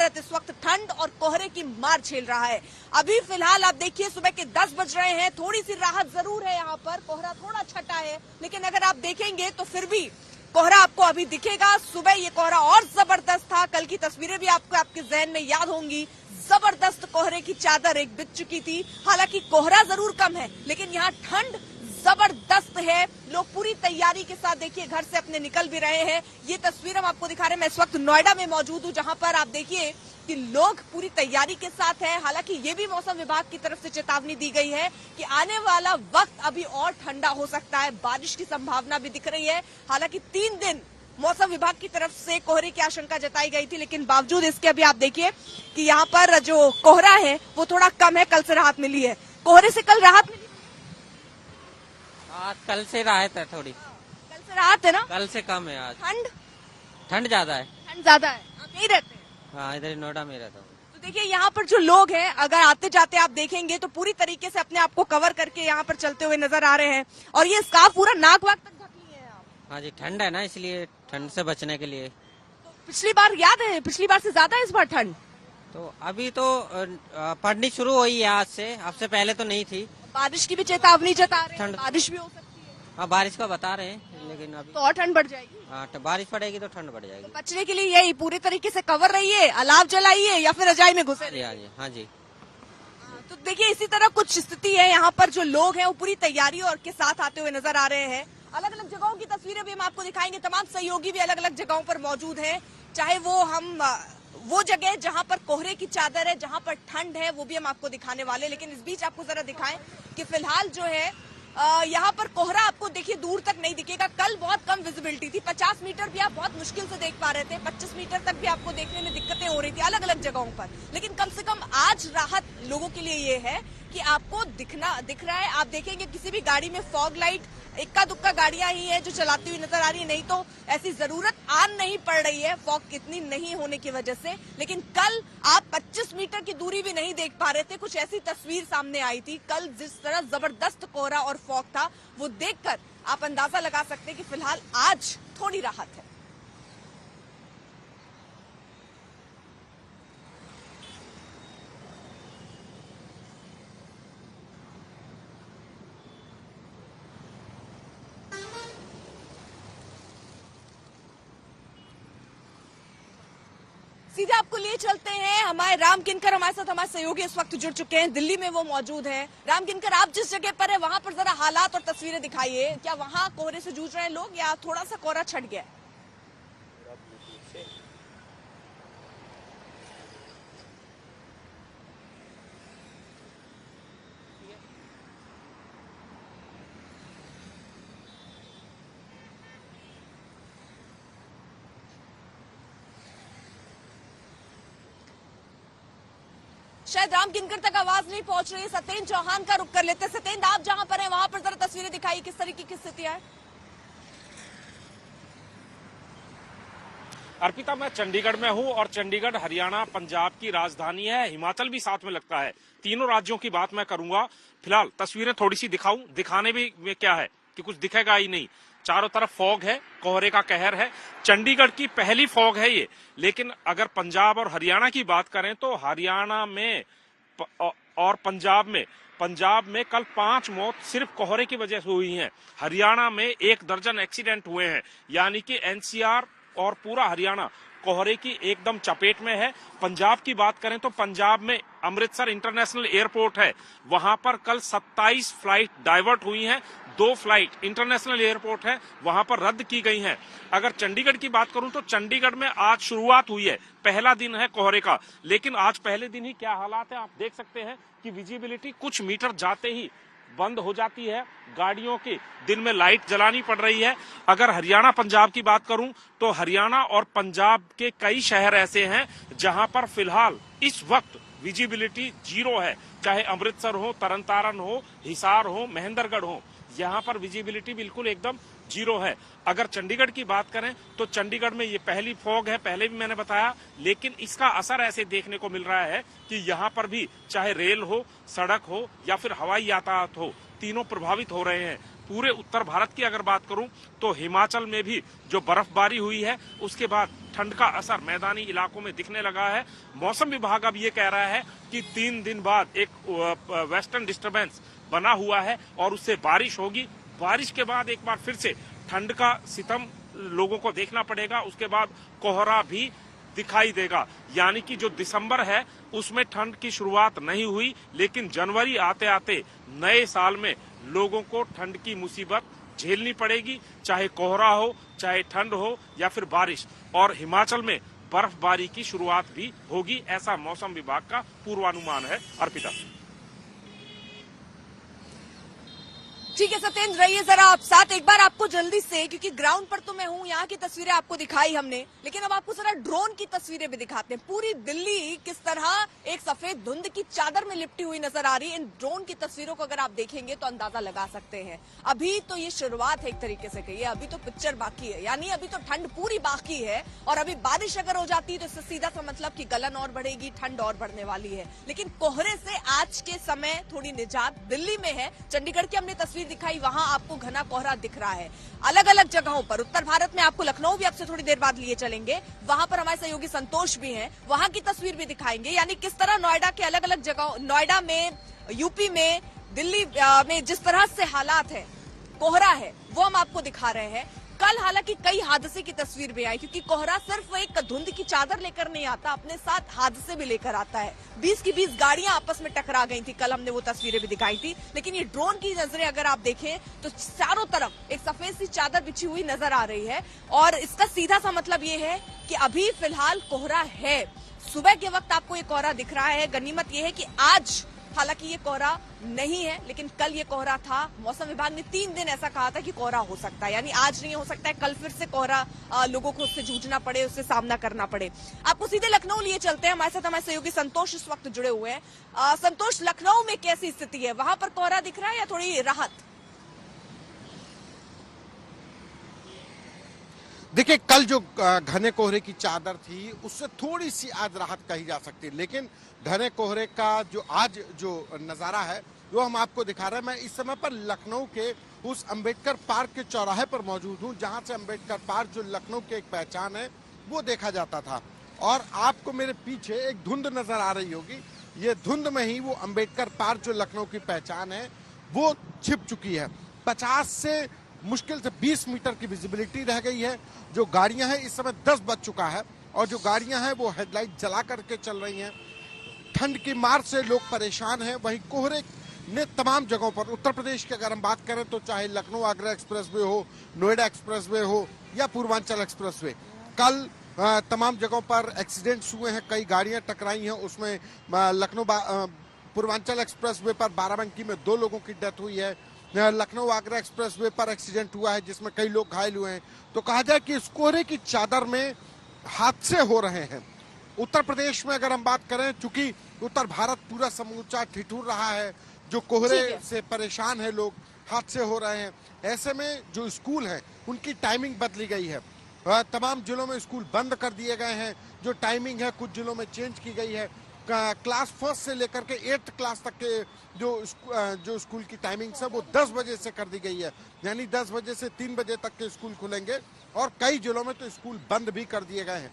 भारत इस वक्त ठंड और कोहरे की मार झेल रहा है। अभी फिलहाल आप देखिए सुबह के 10 बज रहे हैं, थोड़ी सी राहत जरूर है यहाँ पर, कोहरा थोड़ा छटा है, लेकिन अगर आप देखेंगे तो फिर भी कोहरा आपको अभी दिखेगा। सुबह ये कोहरा और जबरदस्त था, कल की तस्वीरें भी आपको आपके जहन में याद होंगी। जबरदस्त कोहरे की चादर एक बिछ चुकी थी। हालांकि कोहरा जरूर कम है, लेकिन यहाँ ठंड जबरदस्त है। लोग पूरी तैयारी के साथ देखिए घर से अपने निकल भी रहे हैं। ये तस्वीर हम आपको दिखा रहे हैं, मैं इस वक्त नोएडा में मौजूद हूँ, जहां पर आप देखिए कि लोग पूरी तैयारी के साथ हैं। हालांकि ये भी मौसम विभाग की तरफ से चेतावनी दी गई है कि आने वाला वक्त अभी और ठंडा हो सकता है, बारिश की संभावना भी दिख रही है। हालांकि 3 दिन मौसम विभाग की तरफ से कोहरे की आशंका जताई गई थी, लेकिन बावजूद इसके अभी आप देखिए कि यहाँ पर जो कोहरा है वो थोड़ा कम है, कल से राहत मिली है। कोहरे से कल राहत मिली? आज कल से राहत है थोड़ी। कल से राहत है ना? कल से कम है आज। ठंड ज्यादा है। ठंड ज्यादा है। आप यही रहते हैं? हाँ, इधर नोएडा में रहता हूँ। तो देखिए यहाँ पर जो लोग हैं, अगर आते जाते आप देखेंगे तो पूरी तरीके से अपने आप को कवर करके यहाँ पर चलते हुए नजर आ रहे हैं, और ये स्कार्फ पूरा नाक वाक तक ढक लिए हैं आप। हाँ जी, ठंड है ना, इसलिए ठंड से बचने के लिए। तो पिछली बार याद है, पिछली बार से ज्यादा है इस बार ठंड? तो अभी तो पड़नी शुरू हुई है आज से, अब से पहले तो नहीं थी। बारिश की भी चेतावनी जता रहे हैं, बारिश भी हो सकती है। हाँ, बारिश का बता रहे हैं, लेकिन अभी तो और ठंड बढ़ जाएगी। हाँ, बारिश पड़ेगी तो ठंड बढ़ जाएगी। तो बचने के लिए यही पूरी तरीके से कवर रहिए, अलाव जलाइए या फिर रजाई में घुसे रहिए। हाँ जी, हाँ जी। तो देखिए इसी तरह कुछ स्थिति है यहाँ पर। जो लोग हैं वो पूरी तैयारी और के साथ आते हुए नजर आ रहे हैं। अलग अलग जगहों की तस्वीरें भी हम आपको दिखाएंगे, तमाम सहयोगी भी अलग अलग जगहों पर मौजूद हैं, चाहे वो जगह जहां पर कोहरे की चादर है, जहां पर ठंड है, वो भी हम आपको दिखाने वाले। लेकिन इस बीच आपको जरा दिखाएं कि फिलहाल जो है यहाँ पर कोहरा आपको देखिए दूर तक नहीं दिखेगा। कल बहुत कम विजिबिलिटी थी, 50 मीटर भी आप बहुत मुश्किल से देख पा रहे थे, 25 मीटर तक भी आपको देखने में दिक्कतें हो रही थी अलग अलग जगहों पर। लेकिन कम से कम आज राहत लोगों के लिए ये है कि आपको दिख रहा है। आप देखेंगे किसी भी गाड़ी में फॉग लाइट इक्का दुक्का गाड़ियां ही है जो चलाती हुई नजर आ रही है, नहीं तो ऐसी जरूरत आन नहीं पड़ रही है फॉग इतनी नहीं होने की वजह से। लेकिन कल आप 25 मीटर की दूरी भी नहीं देख पा रहे थे, कुछ ऐसी तस्वीर सामने आई थी। कल जिस तरह जबरदस्त कोहरा और फॉग था, वो देखकर आप अंदाजा लगा सकते हैं कि फिलहाल आज थोड़ी राहत है। सीधे आपको लिए चलते हैं, हमारे राम किनकर हमारे साथ, हमारे सहयोगी इस वक्त जुड़ चुके हैं, दिल्ली में वो मौजूद हैं। राम किनकर, आप जिस जगह पर है वहां पर जरा हालात और तस्वीरें दिखाइए। क्या वहां कोहरे से जूझ रहे हैं लोग या थोड़ा सा कोहरा छट गया है? शायद राम किनकर तक आवाज नहीं पहुंच रही है, सत्येंद्र चौहान का रुख कर लेते हैं। सत्येंद्र, आप जहां पर हैं वहां पर जरा तस्वीरें दिखाइए, किस तरीके की स्थितियां है? अर्पिता, मैं चंडीगढ़ में हूं और चंडीगढ़ हरियाणा पंजाब की राजधानी है, हिमाचल भी साथ में लगता है। तीनों राज्यों की बात मैं करूंगा। फिलहाल तस्वीरें थोड़ी सी दिखाऊं, दिखाने भी में क्या है कि कुछ दिखेगा ही नहीं। चारों तरफ फॉग है, कोहरे का कहर है। चंडीगढ़ की पहली फॉग है ये। लेकिन अगर पंजाब और हरियाणा की बात करें तो हरियाणा में और पंजाब में कल 5 मौत सिर्फ कोहरे की वजह से हुई हैं। हरियाणा में 1 दर्जन एक्सीडेंट हुए हैं, यानी कि एनसीआर और पूरा हरियाणा कोहरे की एकदम चपेट में है। पंजाब की बात करें तो पंजाब में अमृतसर इंटरनेशनल एयरपोर्ट है, वहां पर कल 27 फ्लाइट डाइवर्ट हुई हैं। 2 फ्लाइट इंटरनेशनल एयरपोर्ट है वहां पर रद्द की गई हैं। अगर चंडीगढ़ की बात करूं तो चंडीगढ़ में आज शुरुआत हुई है, पहला दिन है कोहरे का। लेकिन आज पहले दिन ही क्या हालात है आप देख सकते हैं कि विजिबिलिटी कुछ मीटर जाते ही बंद हो जाती है। गाड़ियों की दिन में लाइट जलानी पड़ रही है। अगर हरियाणा पंजाब की बात करूं तो हरियाणा और पंजाब के कई शहर ऐसे हैं जहां पर फिलहाल इस वक्त विजिबिलिटी 0 है, चाहे अमृतसर हो, तरनतारन हो, हिसार हो, महेंद्रगढ़ हो, यहाँ पर विजिबिलिटी बिल्कुल एकदम 0 है। अगर चंडीगढ़ की बात करें तो चंडीगढ़ में ये पहली फॉग है, पहले भी मैंने बताया, लेकिन इसका असर ऐसे देखने को मिल रहा है कि यहाँ पर भी चाहे रेल हो, सड़क हो या फिर हवाई यातायात हो, तीनों प्रभावित हो रहे हैं। पूरे उत्तर भारत की अगर बात करूं तो हिमाचल में भी जो बर्फबारी हुई है उसके बाद ठंड का असर मैदानी इलाकों में दिखने लगा है। मौसम विभाग अब ये कह रहा है कि 3 दिन बाद एक वेस्टर्न डिस्टर्बेंस बना हुआ है और उससे बारिश होगी। बारिश के बाद एक बार फिर से ठंड का सितम लोगों को देखना पड़ेगा। उसके बाद कोहरा भी दिखाई देगा, यानी कि जो दिसंबर है उसमें ठंड की शुरुआत नहीं हुई, लेकिन जनवरी आते आते नए साल में लोगों को ठंड की मुसीबत झेलनी पड़ेगी, चाहे कोहरा हो, चाहे ठंड हो या फिर बारिश। और हिमाचल में बर्फबारी की शुरुआत भी होगी, ऐसा मौसम विभाग का पूर्वानुमान है। अर्पिता। ठीक है सत्येंद्र, रहिए जरा आप साथ। एक बार आपको जल्दी से, क्योंकि ग्राउंड पर तो मैं हूं, यहाँ की तस्वीरें आपको दिखाई हमने, लेकिन अब आपको जरा ड्रोन की तस्वीरें भी दिखाते हैं। पूरी दिल्ली किस तरह एक सफेद धुंध की चादर में लिपटी हुई नजर आ रही है। इन ड्रोन की तस्वीरों को अगर आप देखेंगे तो अंदाजा लगा सकते हैं। अभी तो ये शुरुआत है एक तरीके से कहिए, अभी तो पिक्चर बाकी है, यानी अभी तो ठंड पूरी बाकी है। और अभी बारिश अगर हो जाती है तो इससे सीधा सा मतलब कि गलन और बढ़ेगी, ठंड और बढ़ने वाली है। लेकिन कोहरे से आज के समय थोड़ी निजात दिल्ली में है। चंडीगढ़ की हमने तस्वीर दिखाई, वहां आपको घना कोहरा दिख रहा है। अलग अलग जगहों पर उत्तर भारत में आपको लखनऊ भी आपसे थोड़ी देर बाद लिए चलेंगे, वहां पर हमारे सहयोगी संतोष भी हैं, वहां की तस्वीर भी दिखाएंगे। यानी किस तरह नोएडा के अलग अलग जगहों, नोएडा में, यूपी में, दिल्ली में जिस तरह से हालात है, कोहरा है, वो हम आपको दिखा रहे हैं। कल हालांकि कई हादसे की तस्वीर भी आई, क्योंकि कोहरा सिर्फ एक धुंध की चादर लेकर नहीं आता, अपने साथ हादसे भी लेकर आता है। 20 की 20 गाड़ियां आपस में टकरा गई थी, कल हमने वो तस्वीरें भी दिखाई थी। लेकिन ये ड्रोन की नजरें अगर आप देखें तो चारों तरफ एक सफेद सी चादर बिछी हुई नजर आ रही है। और इसका सीधा सा मतलब ये है कि अभी फिलहाल कोहरा है। सुबह के वक्त आपको ये कोहरा दिख रहा है। गनीमत ये है कि आज हालांकि ये कोहरा नहीं है, लेकिन कल ये कोहरा था। मौसम विभाग ने 3 दिन ऐसा कहा था कि कोहरा हो सकता है, यानी आज नहीं हो सकता है, कल फिर से कोहरा लोगों को उससे जूझना पड़े, उससे सामना करना पड़े। आपको सीधे लखनऊ लिए चलते हैं, हमारे साथ हमारे सहयोगी संतोष इस वक्त जुड़े हुए हैं। संतोष, लखनऊ में कैसी स्थिति है? वहां पर कोहरा दिख रहा है या थोड़ी राहत? देखिए, कल जो घने कोहरे की चादर थी उससे थोड़ी सी आज राहत कही जा सकती है, लेकिन घने कोहरे का जो आज जो नज़ारा है वो हम आपको दिखा रहे हैं। मैं इस समय पर लखनऊ के उस अंबेडकर पार्क के चौराहे पर मौजूद हूं, जहां से अंबेडकर पार्क जो लखनऊ की एक पहचान है वो देखा जाता था। और आपको मेरे पीछे एक धुंध नजर आ रही होगी, ये धुंध में ही वो अंबेडकर पार्क जो लखनऊ की पहचान है वो छिप चुकी है। 50 से मुश्किल से 20 मीटर की विजिबिलिटी रह गई है। जो गाड़ियां हैं, इस समय 10 बज चुका है और जो गाड़ियां हैं वो हेडलाइट जला करके चल रही हैं। ठंड की मार से लोग परेशान हैं। वहीं कोहरे ने तमाम जगहों पर, उत्तर प्रदेश की अगर हम बात करें तो चाहे लखनऊ आगरा एक्सप्रेसवे हो, नोएडा एक्सप्रेसवे हो या पूर्वांचल एक्सप्रेसवे, कल तमाम जगहों पर एक्सीडेंट्स हुए हैं, कई गाड़ियां टकराई हैं। उसमें लखनऊ पूर्वांचल एक्सप्रेसवे पर बाराबंकी में 2 लोगों की डेथ हुई है। लखनऊ आगरा एक्सप्रेसवे पर एक्सीडेंट हुआ है जिसमें कई लोग घायल हुए हैं। तो कहा जाए कि इस कोहरे की चादर में हादसे हो रहे हैं। उत्तर प्रदेश में अगर हम बात करें, चूंकि उत्तर भारत पूरा समूचा ठिठुर रहा है, जो कोहरे से परेशान है लोग, हादसे हो रहे हैं। ऐसे में जो स्कूल हैं उनकी टाइमिंग बदली गई है। तमाम जिलों में स्कूल बंद कर दिए गए हैं। जो टाइमिंग है कुछ जिलों में चेंज की गई है। क्लास 1 से लेकर के 8th क्लास तक के जो स्कूल की टाइमिंग है वो 10 बजे से कर दी गई है, यानी 10 बजे से 3 बजे तक के स्कूल खुलेंगे और कई जिलों में तो स्कूल बंद भी कर दिए गए हैं।